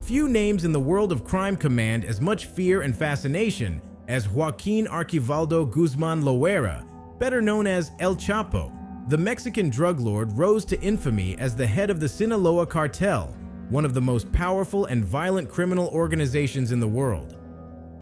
Few names in the world of crime command as much fear and fascination as Joaquin Archivaldo Guzman Loera, better known as El Chapo. The Mexican drug lord rose to infamy as the head of the Sinaloa cartel, one of the most powerful and violent criminal organizations in the world.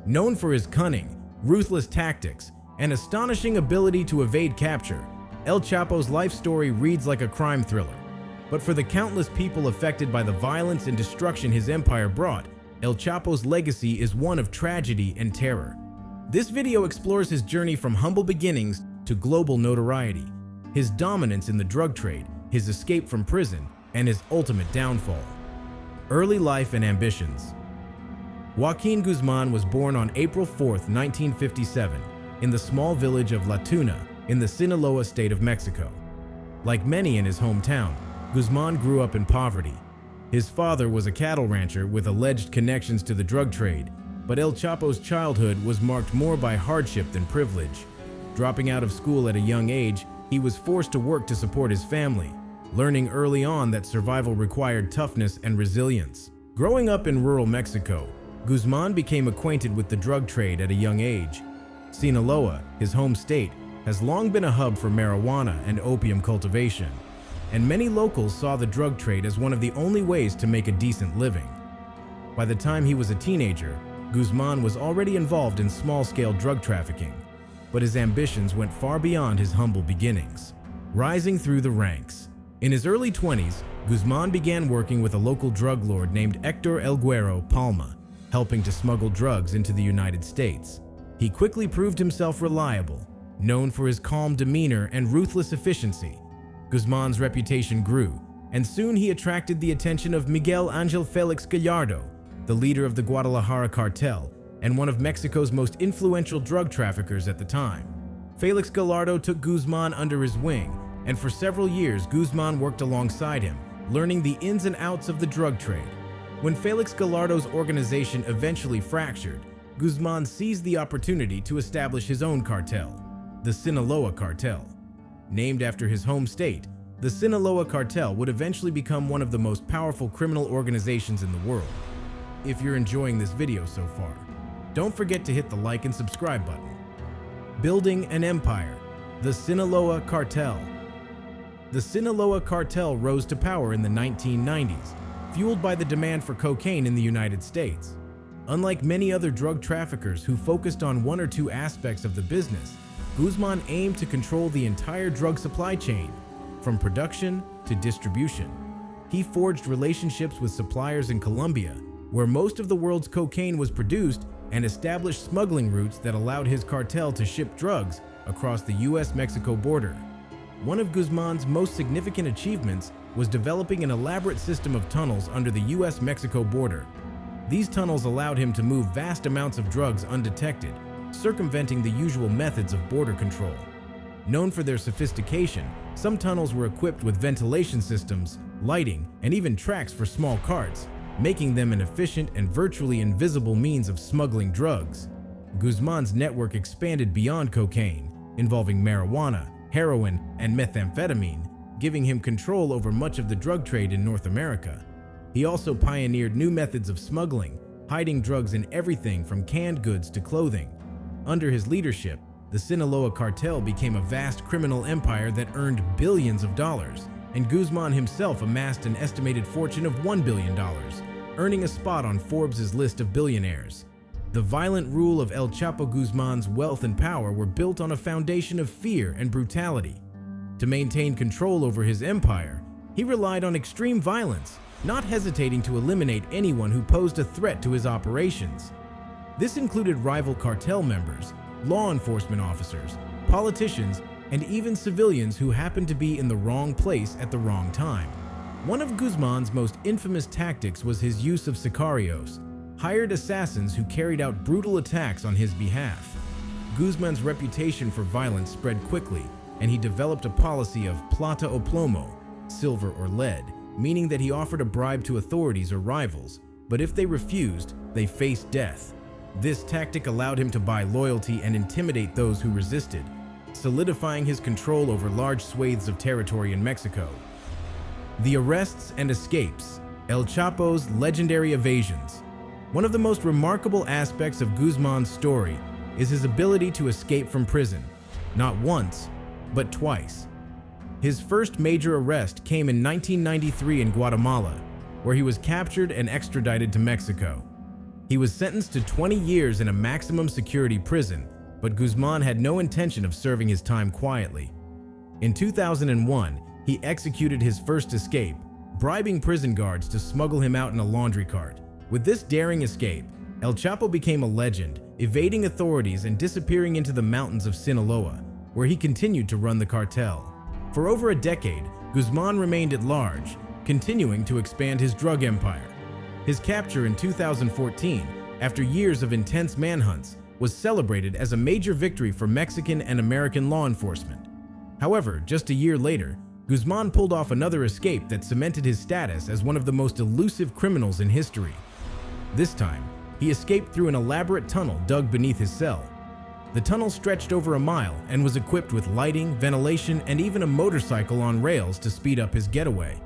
Known for his cunning, ruthless tactics, and astonishing ability to evade capture, El Chapo's life story reads like a crime thriller. But for the countless people affected by the violence and destruction his empire brought, El Chapo's legacy is one of tragedy and terror. This video explores his journey from humble beginnings to global notoriety, his dominance in the drug trade, his escape from prison, and his ultimate downfall. Early life and ambitions. Joaquin Guzman was born on April 4, 1957, in the small village of La Tuna in the Sinaloa state of Mexico. Like many in his hometown, Guzman grew up in poverty. His father was a cattle rancher with alleged connections to the drug trade, but El Chapo's childhood was marked more by hardship than privilege. Dropping out of school at a young age, he was forced to work to support his family, learning early on that survival required toughness and resilience. Growing up in rural Mexico, Guzman became acquainted with the drug trade at a young age. Sinaloa, his home state, has long been a hub for marijuana and opium cultivation, and many locals saw the drug trade as one of the only ways to make a decent living. By the time he was a teenager, Guzman was already involved in small-scale drug trafficking, but his ambitions went far beyond his humble beginnings. Rising through the ranks. In his early 20s, Guzman began working with a local drug lord named Hector El Güero Palma, helping to smuggle drugs into the United States. He quickly proved himself reliable, known for his calm demeanor and ruthless efficiency. Guzman's reputation grew, and soon he attracted the attention of Miguel Angel Felix Gallardo, the leader of the Guadalajara cartel and one of Mexico's most influential drug traffickers at the time. Felix Gallardo took Guzman under his wing, and for several years Guzman worked alongside him, learning the ins and outs of the drug trade. When Felix Gallardo's organization eventually fractured, Guzman seized the opportunity to establish his own cartel, the Sinaloa cartel. Named after his home state, the Sinaloa cartel would eventually become one of the most powerful criminal organizations in the world. If you're enjoying this video so far, don't forget to hit the like and subscribe button. Building an empire, the Sinaloa cartel. The Sinaloa cartel rose to power in the 1990s, fueled by the demand for cocaine in the United States. Unlike many other drug traffickers who focused on one or two aspects of the business, Guzman aimed to control the entire drug supply chain, from production to distribution. He forged relationships with suppliers in Colombia, where most of the world's cocaine was produced, and established smuggling routes that allowed his cartel to ship drugs across the US-Mexico border. One of Guzman's most significant achievements was developing an elaborate system of tunnels under the US-Mexico border. These tunnels allowed him to move vast amounts of drugs undetected, circumventing the usual methods of border control. Known for their sophistication, some tunnels were equipped with ventilation systems, lighting, and even tracks for small carts, making them an efficient and virtually invisible means of smuggling drugs. Guzman's network expanded beyond cocaine, involving marijuana, heroin, and methamphetamine, giving him control over much of the drug trade in North America. He also pioneered new methods of smuggling, hiding drugs in everything from canned goods to clothing. Under his leadership, the Sinaloa cartel became a vast criminal empire that earned billions of dollars, and Guzman himself amassed an estimated fortune of $1 billion, earning a spot on Forbes' list of billionaires. The violent rule of El Chapo Guzman's wealth and power were built on a foundation of fear and brutality. To maintain control over his empire, he relied on extreme violence, not hesitating to eliminate anyone who posed a threat to his operations. This included rival cartel members, law enforcement officers, politicians, and even civilians who happened to be in the wrong place at the wrong time. One of Guzman's most infamous tactics was his use of sicarios, hired assassins who carried out brutal attacks on his behalf. Guzman's reputation for violence spread quickly, and he developed a policy of plata o plomo, silver or lead, meaning that he offered a bribe to authorities or rivals, but if they refused, they faced death. This tactic allowed him to buy loyalty and intimidate those who resisted, solidifying his control over large swathes of territory in Mexico. The arrests and escapes. El Chapo's legendary evasions. One of the most remarkable aspects of Guzman's story is his ability to escape from prison, not once, but twice. His first major arrest came in 1993 in Guatemala, where he was captured and extradited to Mexico. He was sentenced to 20 years in a maximum security prison, but Guzman had no intention of serving his time quietly. In 2001, he executed his first escape, bribing prison guards to smuggle him out in a laundry cart. With this daring escape, El Chapo became a legend, evading authorities and disappearing into the mountains of Sinaloa, where he continued to run the cartel. For over a decade, Guzman remained at large, continuing to expand his drug empire. His capture in 2014, after years of intense manhunts, was celebrated as a major victory for Mexican and American law enforcement. However, just a year later, Guzman pulled off another escape that cemented his status as one of the most elusive criminals in history. This time, he escaped through an elaborate tunnel dug beneath his cell. The tunnel stretched over a mile and was equipped with lighting, ventilation, and even a motorcycle on rails to speed up his getaway.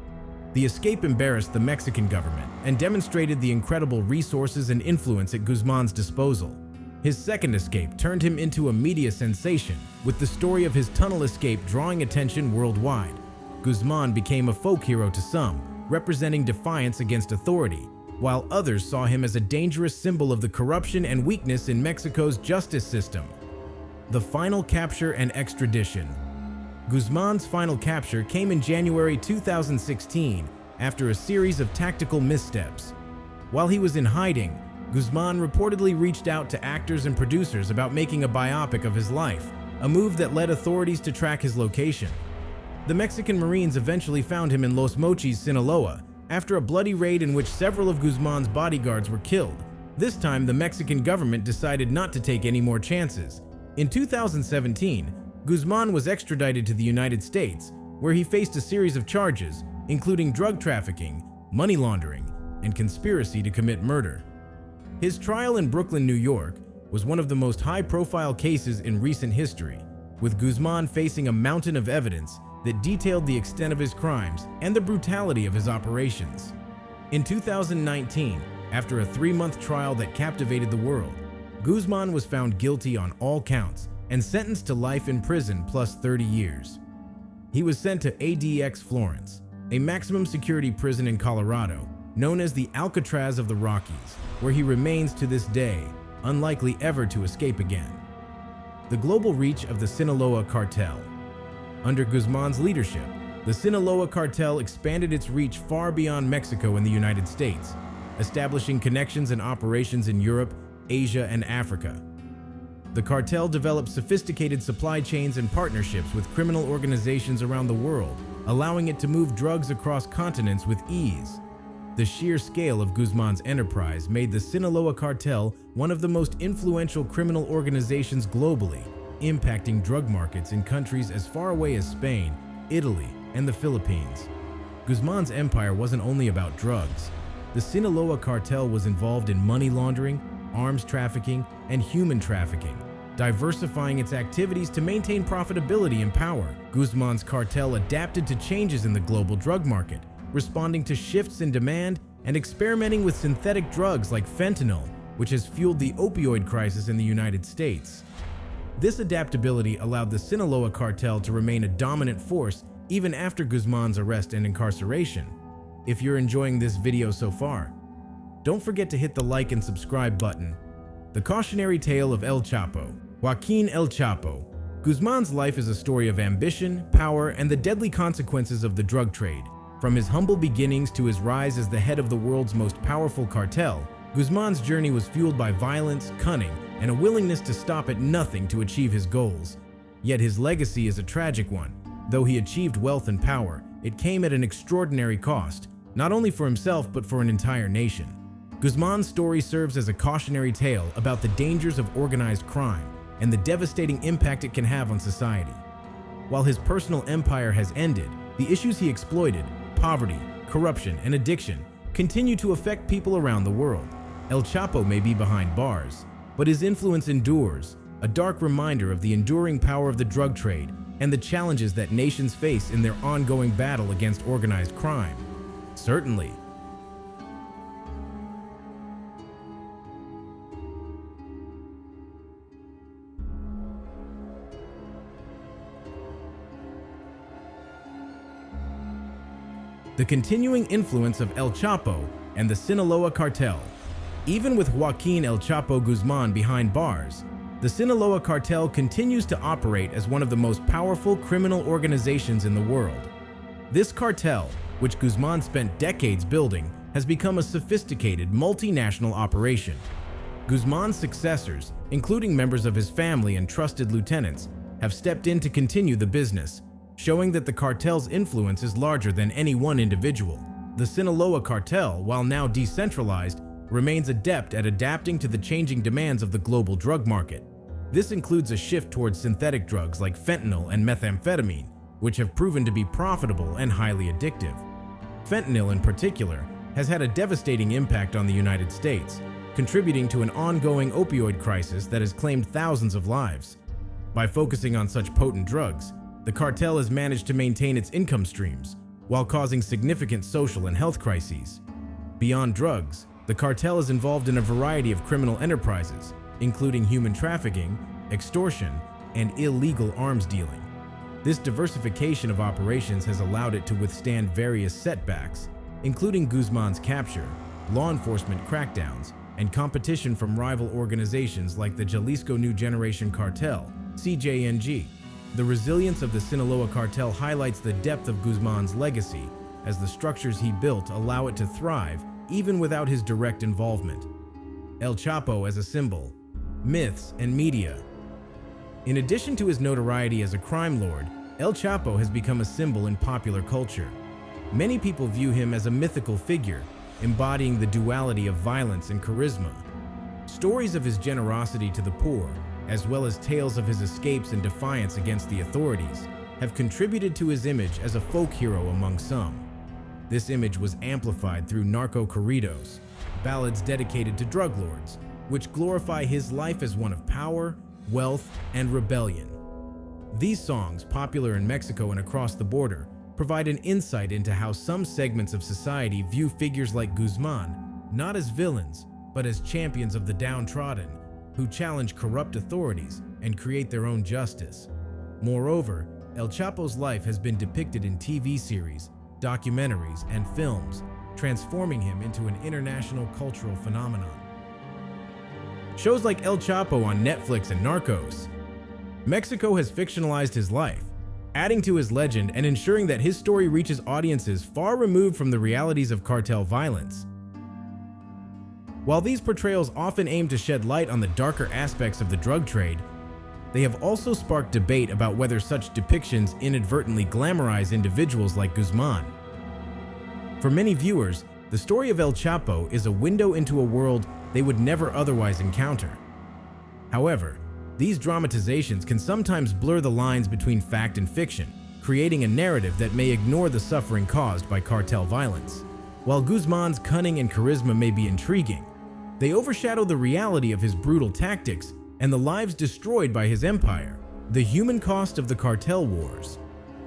The escape embarrassed the Mexican government and demonstrated the incredible resources and influence at Guzman's disposal. His second escape turned him into a media sensation, with the story of his tunnel escape drawing attention worldwide. Guzman became a folk hero to some, representing defiance against authority, while others saw him as a dangerous symbol of the corruption and weakness in Mexico's justice system. The final capture and extradition. Guzman's final capture came in January 2016 after a series of tactical missteps. While he was in hiding, Guzman reportedly reached out to actors and producers about making a biopic of his life, a move that led authorities to track his location. The Mexican Marines eventually found him in Los Mochis, Sinaloa, after a bloody raid in which several of Guzman's bodyguards were killed. This time, the Mexican government decided not to take any more chances. In 2017, Guzman was extradited to the United States, where he faced a series of charges, including drug trafficking, money laundering, and conspiracy to commit murder. His trial in Brooklyn, New York, was one of the most high-profile cases in recent history, with Guzman facing a mountain of evidence that detailed the extent of his crimes and the brutality of his operations. In 2019, after a 3-month trial that captivated the world, Guzman was found guilty on all counts and sentenced to life in prison plus 30 years. He was sent to ADX Florence, a maximum security prison in Colorado, known as the Alcatraz of the Rockies, where he remains to this day, unlikely ever to escape again. The global reach of the Sinaloa cartel. Under Guzman's leadership, the Sinaloa cartel expanded its reach far beyond Mexico and the United States, establishing connections and operations in Europe, Asia, and Africa. The cartel developed sophisticated supply chains and partnerships with criminal organizations around the world, allowing it to move drugs across continents with ease. The sheer scale of Guzman's enterprise made the Sinaloa cartel one of the most influential criminal organizations globally, impacting drug markets in countries as far away as Spain, Italy, and the Philippines. Guzman's empire wasn't only about drugs. The Sinaloa cartel was involved in money laundering, arms trafficking, and human trafficking, diversifying its activities to maintain profitability and power. Guzman's cartel adapted to changes in the global drug market, responding to shifts in demand and experimenting with synthetic drugs like fentanyl, which has fueled the opioid crisis in the United States. This adaptability allowed the Sinaloa cartel to remain a dominant force even after Guzman's arrest and incarceration. If you're enjoying this video so far, don't forget to hit the like and subscribe button. The cautionary tale of El Chapo. Joaquin El Chapo. Guzman's life is a story of ambition, power, and the deadly consequences of the drug trade. From his humble beginnings to his rise as the head of the world's most powerful cartel, Guzman's journey was fueled by violence, cunning, and a willingness to stop at nothing to achieve his goals. Yet his legacy is a tragic one. Though he achieved wealth and power, it came at an extraordinary cost, not only for himself but for an entire nation. Guzman's story serves as a cautionary tale about the dangers of organized crime and the devastating impact it can have on society. While his personal empire has ended, the issues he exploited, poverty, corruption, and addiction, continue to affect people around the world. El Chapo may be behind bars, but his influence endures, a dark reminder of the enduring power of the drug trade and the challenges that nations face in their ongoing battle against organized crime. Certainly, the continuing influence of El Chapo and the Sinaloa cartel. Even with Joaquin El Chapo Guzman behind bars, the Sinaloa cartel continues to operate as one of the most powerful criminal organizations in the world. This cartel, which Guzman spent decades building, has become a sophisticated multinational operation. Guzman's successors, including members of his family and trusted lieutenants, have stepped in to continue the business, showing that the cartel's influence is larger than any one individual. The Sinaloa cartel, while now decentralized, remains adept at adapting to the changing demands of the global drug market. This includes a shift towards synthetic drugs like fentanyl and methamphetamine, which have proven to be profitable and highly addictive. Fentanyl, in particular, has had a devastating impact on the United States, contributing to an ongoing opioid crisis that has claimed thousands of lives. By focusing on such potent drugs, the cartel has managed to maintain its income streams while causing significant social and health crises. Beyond drugs, the cartel is involved in a variety of criminal enterprises, including human trafficking, extortion, and illegal arms dealing. This diversification of operations has allowed it to withstand various setbacks, including Guzman's capture, law enforcement crackdowns, and competition from rival organizations like the Jalisco New Generation Cartel, CJNG. The resilience of the Sinaloa cartel highlights the depth of Guzman's legacy, as the structures he built allow it to thrive even without his direct involvement. El Chapo as a symbol, myths, and media. In addition to his notoriety as a crime lord, El Chapo has become a symbol in popular culture. Many people view him as a mythical figure, embodying the duality of violence and charisma. Stories of his generosity to the poor, as well as tales of his escapes and defiance against the authorities, have contributed to his image as a folk hero among some. This image was amplified through narco corridos, ballads dedicated to drug lords, which glorify his life as one of power, wealth, and rebellion. These songs, popular in Mexico and across the border, provide an insight into how some segments of society view figures like Guzman not as villains, but as champions of the downtrodden, who challenge corrupt authorities and create their own justice. Moreover, El Chapo's life has been depicted in TV series, documentaries, and films, transforming him into an international cultural phenomenon. Shows like El Chapo on Netflix and Narcos. Mexico has fictionalized his life, adding to his legend and ensuring that his story reaches audiences far removed from the realities of cartel violence. While these portrayals often aim to shed light on the darker aspects of the drug trade, they have also sparked debate about whether such depictions inadvertently glamorize individuals like Guzman. For many viewers, the story of El Chapo is a window into a world they would never otherwise encounter. However, these dramatizations can sometimes blur the lines between fact and fiction, creating a narrative that may ignore the suffering caused by cartel violence. While Guzman's cunning and charisma may be intriguing, they overshadow the reality of his brutal tactics and the lives destroyed by his empire, the human cost of the cartel wars.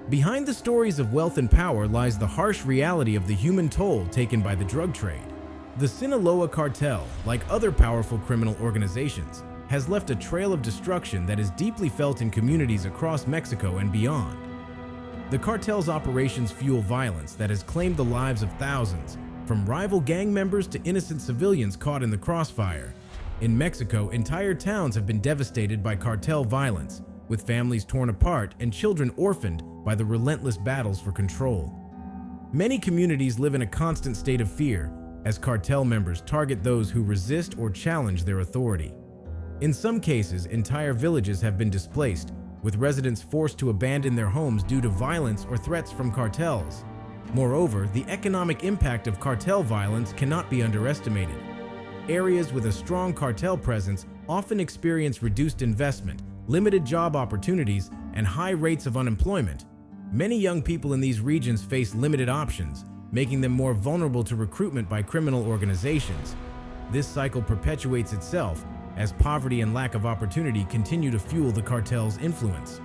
Behind the stories of wealth and power lies the harsh reality of the human toll taken by the drug trade. The Sinaloa cartel, like other powerful criminal organizations, has left a trail of destruction that is deeply felt in communities across Mexico and beyond. The cartel's operations fuel violence that has claimed the lives of thousands, from rival gang members to innocent civilians caught in the crossfire. In Mexico, entire towns have been devastated by cartel violence, with families torn apart and children orphaned by the relentless battles for control. Many communities live in a constant state of fear as cartel members target those who resist or challenge their authority. In some cases, entire villages have been displaced, with residents forced to abandon their homes due to violence or threats from cartels. Moreover, the economic impact of cartel violence cannot be underestimated. Areas with a strong cartel presence often experience reduced investment, limited job opportunities, and high rates of unemployment. Many young people in these regions face limited options, making them more vulnerable to recruitment by criminal organizations. This cycle perpetuates itself as poverty and lack of opportunity continue to fuel the cartel's influence.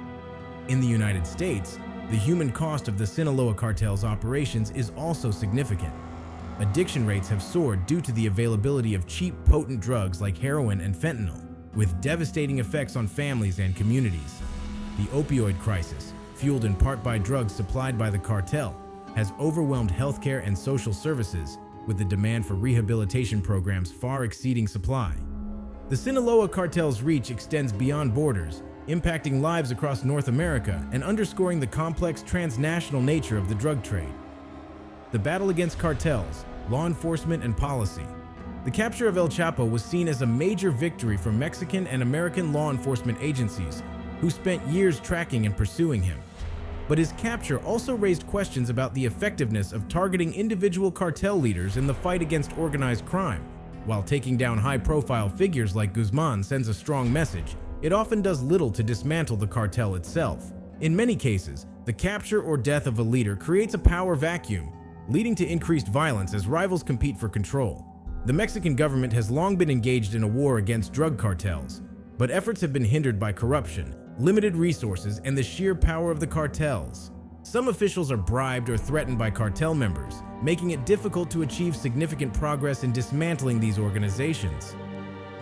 In the United States, the human cost of the Sinaloa cartel's operations is also significant. Addiction rates have soared due to the availability of cheap, potent drugs like heroin and fentanyl, with devastating effects on families and communities. The opioid crisis, fueled in part by drugs supplied by the cartel, has overwhelmed healthcare and social services, with the demand for rehabilitation programs far exceeding supply. The Sinaloa cartel's reach extends beyond borders, impacting lives across North America and underscoring the complex transnational nature of the drug trade. The battle against cartels, law enforcement, and policy. The capture of El Chapo was seen as a major victory for Mexican and American law enforcement agencies, who spent years tracking and pursuing him. But his capture also raised questions about the effectiveness of targeting individual cartel leaders in the fight against organized crime. While taking down high-profile figures like Guzman sends a strong message, it often does little to dismantle the cartel itself. In many cases, the capture or death of a leader creates a power vacuum, leading to increased violence as rivals compete for control. The Mexican government has long been engaged in a war against drug cartels, but efforts have been hindered by corruption, limited resources, and the sheer power of the cartels. Some officials are bribed or threatened by cartel members, making it difficult to achieve significant progress in dismantling these organizations.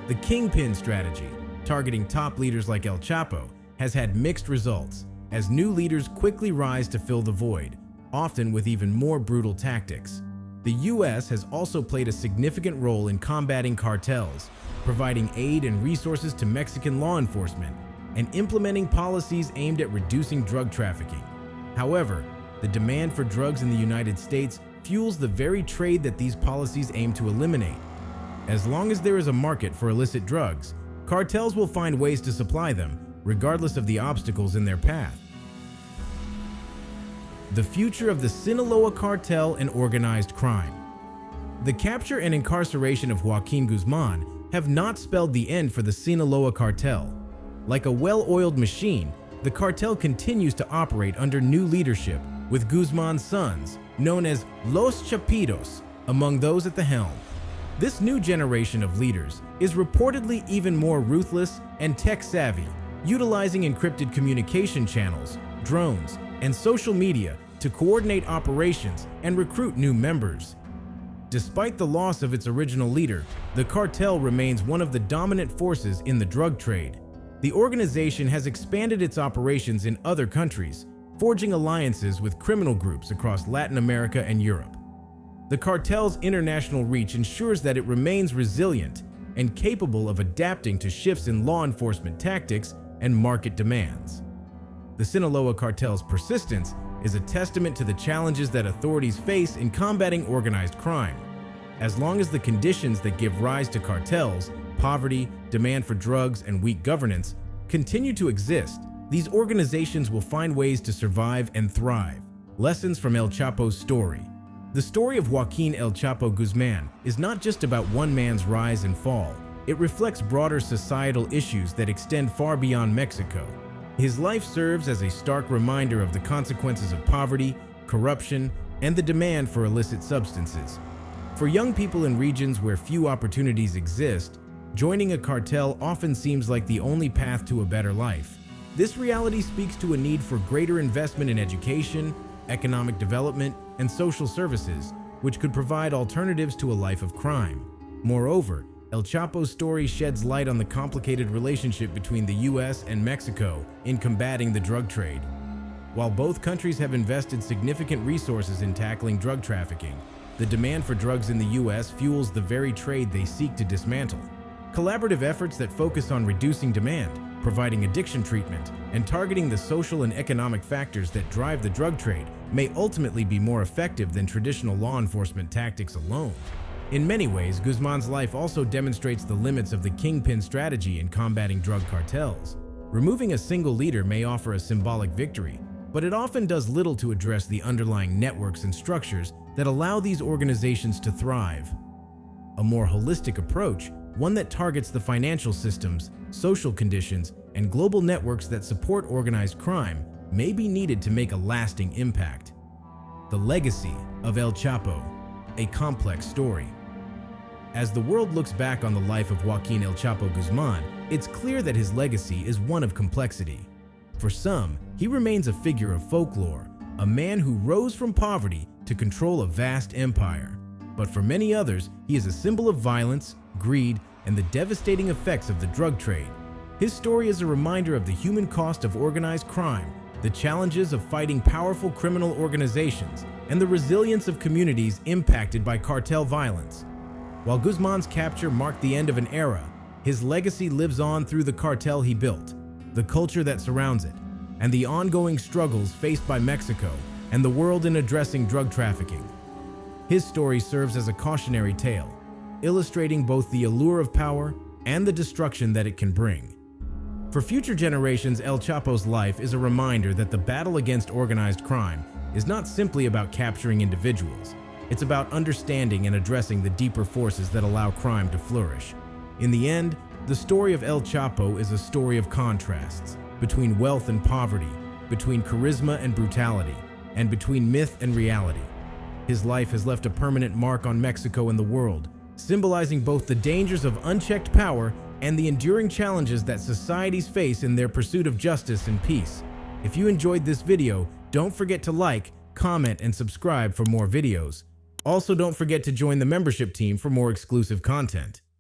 The kingpin strategy, targeting top leaders like El Chapo, has had mixed results, as new leaders quickly rise to fill the void, often with even more brutal tactics. The U.S. has also played a significant role in combating cartels, providing aid and resources to Mexican law enforcement, and implementing policies aimed at reducing drug trafficking. However, the demand for drugs in the United States fuels the very trade that these policies aim to eliminate. As long as there is a market for illicit drugs, cartels will find ways to supply them, regardless of the obstacles in their path. The future of the Sinaloa cartel and organized crime. The capture and incarceration of Joaquin Guzman have not spelled the end for the Sinaloa cartel. Like a well-oiled machine, the cartel continues to operate under new leadership, with Guzman's sons, known as Los Chapitos, among those at the helm. This new generation of leaders is reportedly even more ruthless and tech-savvy, utilizing encrypted communication channels, drones, and social media to coordinate operations and recruit new members. Despite the loss of its original leader, the cartel remains one of the dominant forces in the drug trade. The organization has expanded its operations in other countries, forging alliances with criminal groups across Latin America and Europe. The cartel's international reach ensures that it remains resilient and capable of adapting to shifts in law enforcement tactics and market demands. The Sinaloa cartel's persistence is a testament to the challenges that authorities face in combating organized crime. As long as the conditions that give rise to cartels, poverty, demand for drugs, and weak governance continue to exist, these organizations will find ways to survive and thrive. Lessons from El Chapo's story. The story of Joaquin El Chapo Guzman is not just about one man's rise and fall. It reflects broader societal issues that extend far beyond Mexico. His life serves as a stark reminder of the consequences of poverty, corruption, and the demand for illicit substances. For young people in regions where few opportunities exist, joining a cartel often seems like the only path to a better life. This reality speaks to a need for greater investment in education, economic development, and social services, which could provide alternatives to a life of crime. Moreover, El Chapo's story sheds light on the complicated relationship between the U.S. and Mexico in combating the drug trade. While both countries have invested significant resources in tackling drug trafficking, the demand for drugs in the U.S. fuels the very trade they seek to dismantle. Collaborative efforts that focus on reducing demand, providing addiction treatment, and targeting the social and economic factors that drive the drug trade may ultimately be more effective than traditional law enforcement tactics alone. In many ways, Guzman's life also demonstrates the limits of the kingpin strategy in combating drug cartels. Removing a single leader may offer a symbolic victory, but it often does little to address the underlying networks and structures that allow these organizations to thrive. A more holistic approach, one that targets the financial systems, social conditions, and global networks that support organized crime, may be needed to make a lasting impact. The legacy of El Chapo, a complex story. As the world looks back on the life of Joaquin El Chapo Guzman, it's clear that his legacy is one of complexity. For some, he remains a figure of folklore, a man who rose from poverty to control a vast empire. But for many others, he is a symbol of violence, greed, and the devastating effects of the drug trade. His story is a reminder of the human cost of organized crime the challenges of fighting powerful criminal organizations, and the resilience of communities impacted by cartel violence. While Guzman's capture marked the end of an era, his legacy lives on through the cartel he built, the culture that surrounds it, and the ongoing struggles faced by Mexico and the world in addressing drug trafficking. His story serves as a cautionary tale, illustrating both the allure of power and the destruction that it can bring. For future generations, El Chapo's life is a reminder that the battle against organized crime is not simply about capturing individuals. It's about understanding and addressing the deeper forces that allow crime to flourish. In the end, the story of El Chapo is a story of contrasts, between wealth and poverty, between charisma and brutality, and between myth and reality. His life has left a permanent mark on Mexico and the world, symbolizing both the dangers of unchecked power and the enduring challenges that societies face in their pursuit of justice and peace. If you enjoyed this video, don't forget to like, comment, and subscribe for more videos. Also, don't forget to join the membership team for more exclusive content.